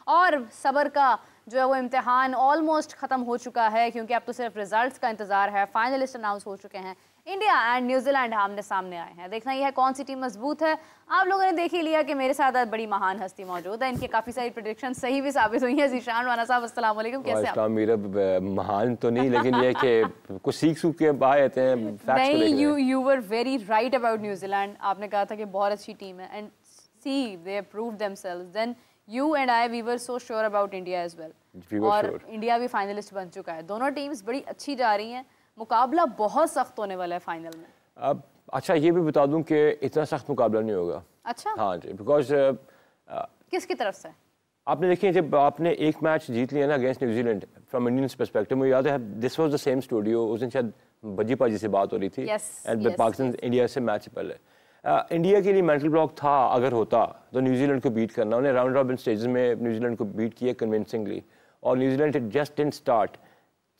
और सब्र का जो है वो इम्तिहान ऑलमोस्ट ख़त्म हो चुका है, क्योंकि अब तो सिर्फ रिजल्ट्स का इंतजार है। फाइनलिस्ट अनाउंस हो चुके हैं, इंडिया एंड न्यूजीलैंड आमने सामने आए हैं। देखना यह है कौन सी टीम मजबूत है। आप लोगों ने देख ही लिया कि मेरे साथ आज बड़ी महान हस्ती मौजूद है, इनकी काफ़ी सारी प्रेडिक्शन सही भी साबित हुई हैं। ज़ीशान राना साहब अस्सलाम वालेकुम, कैसे आप? मेरा महान तो नहीं, लेकिन ये कि कुछ सीख के आए होते हैं। नहीं, you were very right about New Zealand. आपने कहा था कि बहुत अच्छी टीम है, and see they have proved themselves. Then you and I we were so sure about India as well, और इंडिया भी फाइनलिस्ट बन चुका है। दोनों टीम्स बड़ी अच्छी जा रही हैं, मुकाबला बहुत सख्त होने वाला है फाइनल में। अब अच्छा ये भी बता दूं कि इतना सख्त मुकाबला नहीं होगा। अच्छा, हाँ जी, बिकॉज किसकी तरफ से? आपने देखिए, जब आपने एक मैच जीत लिया ना against New Zealand, from Indian perspective, मुझे याद है this was the same studio, उस दिन शायद बजी पाजी से बात हो रही थी, एंड पाकिस्तान इंडिया से मैच पहले इंडिया के लिए मेंटल ब्लॉक था, अगर होता तो न्यूजीलैंड को बीट करना। उन्हें राउंड रॉबिन स्टेजेस में न्यूजीलैंड को बीट किया कन्विंसिंगली, और न्यूजीलैंड जस्ट डिडंट स्टार्ट।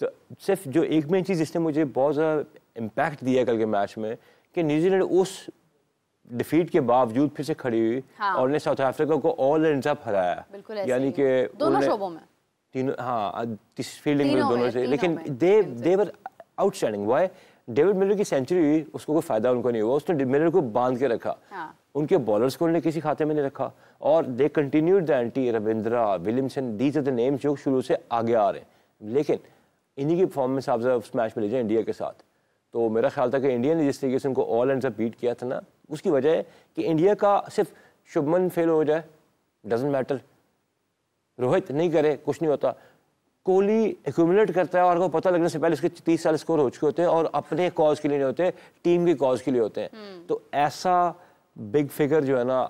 तो सिर्फ जो एक मेन चीज़ इसने मुझे बहुत ज़्यादा इम्पैक्ट दिया कल के मैच में, कि न्यूजीलैंड उस डिफीट के बावजूद फिर से खड़ी हुई, और उन्हें साउथ अफ्रीका को ऑल एंड अप हराया। यानी कि दोनों शोबों में, तीनों, हाँ फील्डिंग में दोनों से, लेकिन दे वर आउटस्टैंडिंग। व्हाई? डेविड मिलर की सेंचुरी हुई, उसको कोई फायदा उनको नहीं हुआ, उसने मिलर को बांध के रखा। उनके बॉलर्स को उन्होंने किसी खाते में नहीं रखा, और they continued the anti. Ravindra, Williamson, these are the names जो शुरू से आगे आ रहे हैं। लेकिन इन्हीं की परफॉर्मेंस आप उस मैच में लीजिए इंडिया के साथ, तो मेरा ख्याल था कि इंडिया ने जिस तरीके से उनको ऑल एंड बीट किया था ना, उसकी वजह है कि इंडिया का सिर्फ शुभमन फेल हो जाए डजंट मैटर, रोहित नहीं करे कुछ नहीं होता, कोहली एक्यूमुलेट करता है और को पता लगने से पहले उसके 30 साल स्कोर हो चुके होते हैं, और अपने कॉज के लिए नहीं होते, टीम की कॉज के लिए होते हैं। तो ऐसा बिग फिगर जो है ना,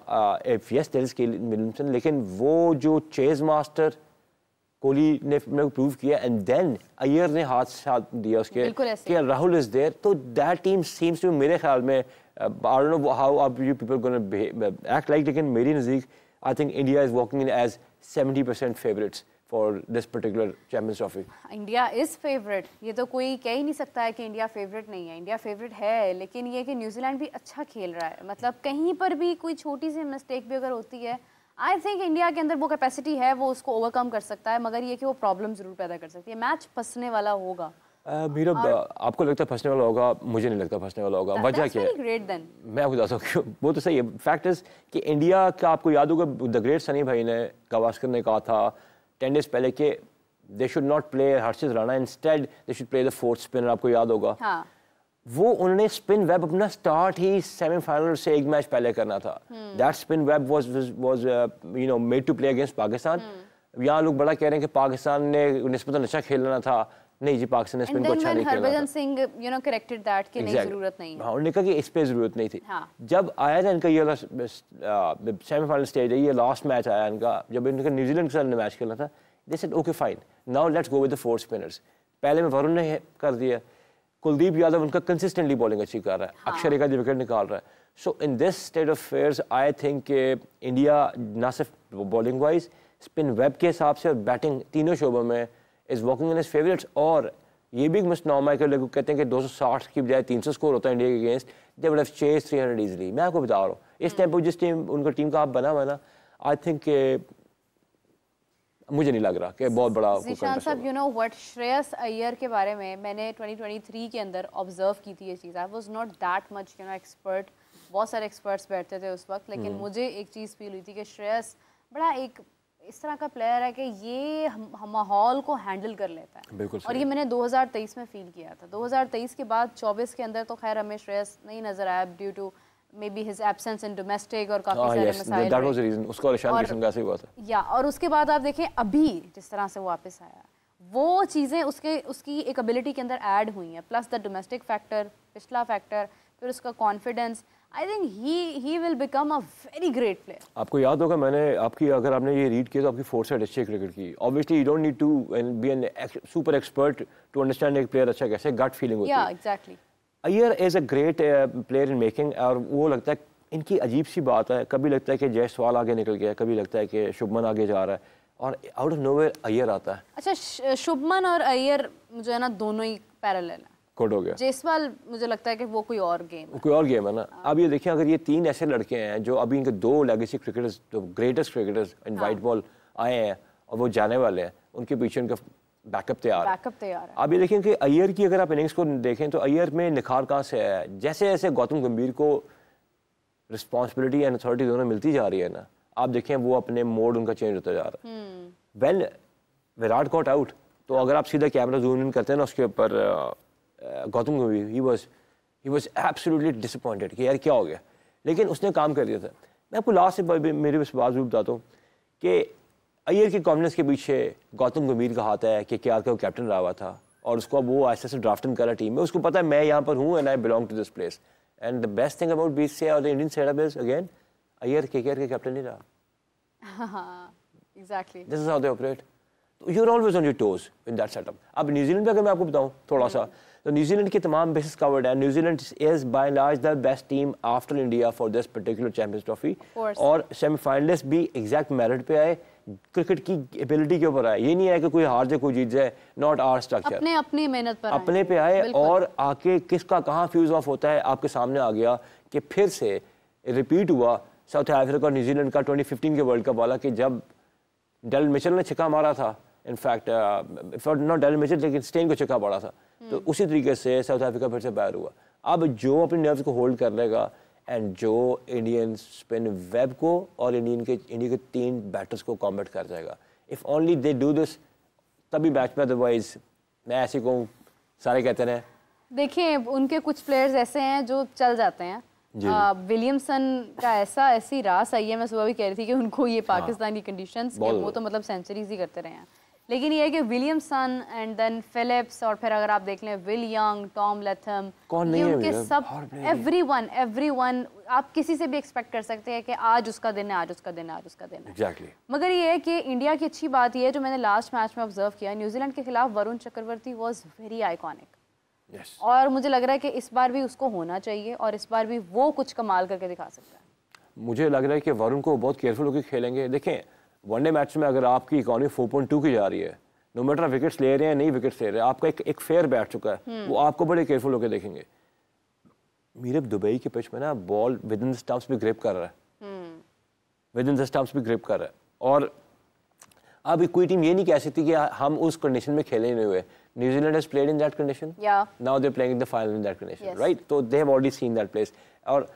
यस देयर इज विलियमसन, लेकिन वो जो चेज मास्टर कोहली ने प्रूव किया, एंड देन अय्यर ने हाथ साथ दिया उसके कि राहुल इज देयर, तो दैट टीम सीम्स टू, मेरे ख्याल में, I don't know how are you people gonna act like, लेकिन मेरी नज़दीक I think India is walking in as 70% favourites for this particular Champions Trophy. India is favourite, ये तो कोई कह ही नहीं सकता है कि इंडिया फेवरेट नहीं है। इंडिया फेवरेट है, लेकिन ये कि न्यूजीलैंड भी अच्छा खेल रहा है। मतलब कहीं पर भी कोई छोटी सी मिस्टेक भी अगर होती है, आई थिंक इंडिया के अंदर वो कैपेसिटी है, वो उसको ओवरकम कर सकता है, मगर ये कि वो प्रॉब्लम जरूर पैदा कर सकती है। मैच फंसने वाला होगा। मेरा आपको लगता है फंसने वाला होगा? मुझे नहीं लगता फंसने वाला होगा। वजह क्या है? ग्रेट देन, मैं बताता हूँ क्यों। वो तो सही है, फैक्ट इज कि इंडिया का, आपको याद होगा द ग्रेट सनी भाई ने, गावस्कर ने कहा था 10 डेज पहले कि they should not play Harshit Rana, instead they should play the fourth spinner. आपको याद होगा। हाँ। वो उन्होंने स्पिन वेब अपना स्टार्ट ही सेमीफाइनल से एक मैच पहले करना था। That spin web was you know made to play against Pakistan. यहाँ लोग बड़ा कह रहे हैं कि पाकिस्तान ने निस्बतन अच्छा खेलना था। नहीं जी, पाकिस्तान ने स्पिन को अच्छा नहीं खेला। Harbhajan Singh you know corrected that कि नहीं, जरूरत नहीं है। हाँ, उन्होंने कहा कि इस पे जरूरत नहीं थी। जब आया था इनका ये सेमीफाइनल स्टेज है, ये लास्ट मैच आया इनका, जब इनका न्यूजीलैंड के साथ मैच खेलना था, they said okay fine, now let's go with the 4 spinners. पहले में वरुण ने कर दिया, कुलदीप यादव उनका कंसिस्टेंटली बॉलिंग अच्छी कर रहा है, अक्षर एकाधी विकेट निकाल रहा है। So in this state of affairs I think India ना सिर्फ बॉलिंग वाइज, स्पिन वेब के हिसाब से और बैटिंग, तीनों शोबों में is walking in his favourites. और ये भी मिसनॉमा है कि लोग कहते हैं कि 260 की बजाय 300 स्कोर होता है इंडिया के against, they would have chased 300 easily. मैं आपको बता रहा हूँ इस टाइम पर जिस टीम उनका टीम का आप बना हुआ ना, आई थिंक मुझे नहीं लग रहा कि बहुत बड़ा। ज़ीशान साहब, you know what, Shreyas Iyer के बारे में मैंने 2023 के अंदर ऑब्जर्व की थी ये चीज़। I was not that much you know expert, बहुत सारे एक्सपर्ट्स बैठते थे उस वक्त, लेकिन मुझे एक चीज़ फील हुई थी कि श्रेयस बड़ा एक इस तरह का प्लेयर है कि ये माहौल को हैंडल कर लेता है। और ये मैंने 2023 में फील किया था। 2023 के बाद 24 के अंदर तो खैर हमें श्रेयस नहीं नजर आया due to maybe his absence in domestic और काफी सारे मसाइल। that was the reason, उसका और ईशान किशन का ऐसे हुआ था। या और उसके बाद आप देखें अभी जिस तरह से वो वापस आया, वो चीज़ें उसकी एक एबिलिटी के अंदर ऐड हुई हैं, प्लस द डोमेस्टिक फैक्टर, पिछला फैक्टर, फिर उसका confidence. I think he will become a very great player. आपको याद होगा मैंने आपकी, अगर आपने ये रीड किया तो आपकी फोरसाइट अच्छी है क्रिकेट की। Obviously you don't need to be an super expert to understand एक प्लेयर अच्छा कैसे, गट फीलिंग होती है। या exactly. Iyer is a great player in making. और वो लगता है, इनकी अजीब सी बात है, कभी लगता है कि जयसवाल आगे निकल गया, कभी लगता है कि शुभमन आगे जा रहा है, और आउट ऑफ नोवेयर अय्यर आता है। अच्छा, शुभमन और अय्यर मुझे है ना दोनों ही पैरेलल है। कोड हो गया। जयसवाल मुझे लगता है कि वो कोई और गेम है। कोई और गेम है ना। अब ये देखिए, अगर ये 3 ऐसे लड़के हैं जो अभी इनके 2 legacy cricketers, the greatest cricketers in white ball आए हैं और वो जाने वाले हैं, उनके पीछे उनका बैकअप तैयार है। आप ये देखें कि अय्यर की अगर आप इनिंग्स को देखें तो अय्यर में निखार कहाँ से है, जैसे जैसे गौतम गंभीर को रिस्पॉन्सिबिलिटी एंड अथॉरिटी दोनों मिलती जा रही है ना, आप देखें वो अपने मोड उनका चेंज होता जा रहा है। व्हेन विराट गॉट आउट, तो अगर आप सीधा कैमरा जूम इन करते हैं ना उसके ऊपर गौतम गंभीर, ही वाज एब्सोल्युटली डिसअपॉइंटेड कि यार क्या हो गया, लेकिन उसने काम कर दिया था। मैं आपको लास्ट से मेरे बस बात बताता हूँ कि अय्यर की कॉन्फिडेंस के पीछे गौतम गंभीर का हाथ है कि क्या वो कैप्टन रहा हुआ था और उसको अब वो ऐसे से ड्राफ्टिंग करा टीम में, उसको पता है मैं यहाँ पर हूँ and I belong to this place. And the best thing about BCCI और the Indian setup is again Iyer KKR के कैप्टन नहीं रहा। Exactly this is how they operate. You are always on your toes in that setup. अब New Zealand पे अगर मैं आपको बताऊं थोड़ा सा, तो न्यूजीलैंड के तमाम बेसिस कवर्ड है। New Zealand is by and large the best team after India for this particular Champions trophy, और सेमीफाइनलिस्ट भी एग्जैक्ट मेरिट पे आए, क्रिकेट की एबिलिटी के ऊपर आए। ये नहीं है कि कोई हार जाए कोई जीत जाए, नॉट आवर स्ट्रक्चर, अपनी मेहनत पर अपने पे आए और आके किसका कहाँ फ्यूज ऑफ होता है आपके सामने आ गया कि फिर से रिपीट हुआ साउथ अफ्रीका और न्यूजीलैंड का 2015 के वर्ल्ड कप वाला, कि जब डेल मिचेल ने छक्का मारा था, इनफैक्ट नॉट डेल मिचेल लेकिन स्टेन को छक्का पड़ा था, तो उसी तरीके से साउथ अफ्रीका फिर से बैर हुआ। अब जो अपने नर्व्स को होल्ड कर लेगा एंड जो इंडियन स्पिन वेब को और इंडिया के 3 बैटर्स को कॉम्बैट कर जाएगा, if only they do this तभी मैच में, अदरवाइज मैं ऐसे कहूँ सारे कहते रहे। देखिए उनके कुछ प्लेयर्स ऐसे हैं जो चल जाते हैं। विलियमसन का ऐसी रास आई है, मैं सुबह भी कह रही थी कि उनको ये पाकिस्तानी कंडीशंस के वो तो मतलब सेंचुरीज ही करते रहे हैं, लेकिन ये है कि विलियमसन एंड देन फिलिप्स और फिर अगर आप देख लें विल यंग, टॉम लैथम, ये उनके सब एवरीवन आप किसी से भी एक्सपेक्ट कर सकते हैं कि आज उसका दिन है, आज उसका दिन है, आज उसका दिन है। Exactly. मगर ये है कि इंडिया की अच्छी बात ये है जो मैंने लास्ट मैच में ऑब्जर्व किया, न्यूजीलैंड के खिलाफ Varun Chakravarthy was very iconic. Yes. और मुझे लग रहा है कि इस बार भी उसको होना चाहिए और इस बार भी वो कुछ कमाल करके दिखा सकता है। मुझे लग रहा है कि वरुण को बहुत केयरफुल होकर खेलेंगे। देखें वनडे मैच में अगर आपकी इकॉनमी 4.2 की जा रही है, नो मैटर विकेट्स ले रहे हैं नहीं विकेट्स ले रहे हैं, आपका एक फेयर बैठ चुका है, वो आपको बड़े केयरफुल होकर देखेंगे। मीरब दुबई के पिच में ना ball with in the stumps भी ग्रिप कर रहा है, विद इन द स्टंप्स भी ग्रिप कर रहा है, और अब कोई टीम ये नहीं कह सकती कि हम उस कंडीशन में खेले नहीं हुए। New Zealand has played in that condition, now they are playing in the final in that condition, right? तो they have already seen that place. और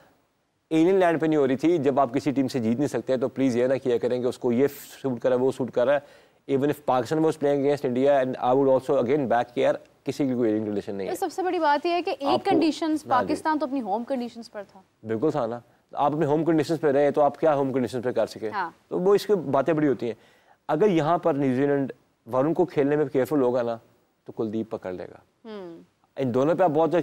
एलियन लैंड पे नहीं हो रही थी। जब आप किसी टीम से जीत नहीं सकते तो प्लीज ये ना किया करेंगे उसको ये सूट कर रहा है वो सूट कर रहा है। Even if Pakistan was playing against India and I would also again back care, किसी की कोई कंडीशन नहीं है। सबसे बड़ी बात ये है कि एक कंडीशंस पाकिस्तान तो अपनी होम कंडीशंस पर था, बिल्कुल था ना। आप अपने होम कंडीशंस पे रहे तो आप क्या होम कंडीशंस पे कर सके, तो वो इसकी बातें बड़ी होती हैं। अगर यहाँ पर न्यूजीलैंड वरुण को खेलने में केयरफुल होगा ना तो कुलदीप पकड़ लेगा। इन दोनों पे आप बहुत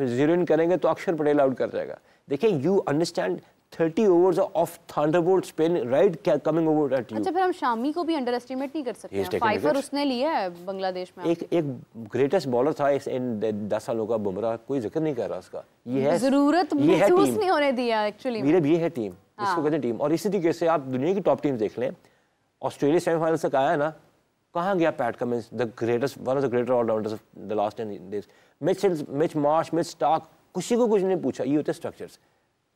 जीरो इन करेंगे तो अक्षर पटेल आउट कर जाएगा। देखिए you understand 30 overs of thunderbolt spin right coming over at you. अच्छा फिर हम शामी को भी अंडर एस्टिमेट नहीं कर सकते। फाइफर उसने लिया है बांग्लादेश में। एक ग्रेटेस्ट बॉलर था इस इन 10 सालों का, बुमराह, कोई जिक्र नहीं कर रहा उसका। ये है जरूरत महसूस नहीं होने दिया एक्चुअली। मेरे भी है टीम, इसको कहते हैं टीम। और इसी तरीके से आप दुनिया की टॉप टीम देख लें, ऑस्ट्रेलिया सेमीफाइनल तक आया ना, कहाँ गया Pat Cummins, the greatest one of the greater allrounders of the last 10 days. Mitch Marsh, Mitch Starc, किसी को कुछ नहीं पूछा। ये होते स्ट्रक्चर्स।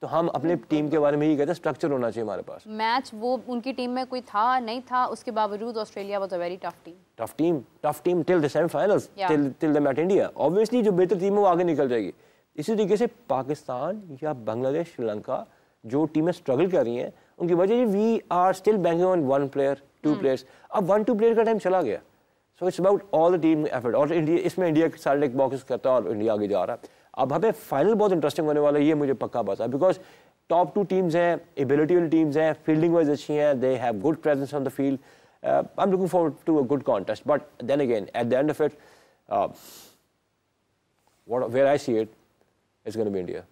तो हम अपने टीम के बारे में ही कहते हैं स्ट्रक्चर होना चाहिए हमारे पास। मैच वो उनकी टीम में कोई था नहीं था, उसके बावजूद Australia was a very tough team till the semifinals, till the match India. Obviously जो बेहतर टीम है वो आगे निकल जाएगी। इसी तरीके से पाकिस्तान या बांग्लादेश, श्रीलंका जो टीमें स्ट्रगल कर रही हैं उनकी वजह we are still banking on 1 player 2 players. अब 1-2 प्लेयर का टाइम चला गया। So it's about all the team effort. और इंडिया इसमें इंडिया के सारे एक बॉक्स करता है और इंडिया आगे जा रहा है। अब हमें फाइनल बहुत इंटरेस्टिंग होने वाला है, ये मुझे पक्का पता है, बिकॉज टॉप 2 टीम्स हैं, एबिलिटी वाली टीम्स हैं, फील्डिंग वाइज अच्छी हैं, they have good presence on the field. I am looking forward to a good contest, but then again at the end of it where I see it it's gonna be India.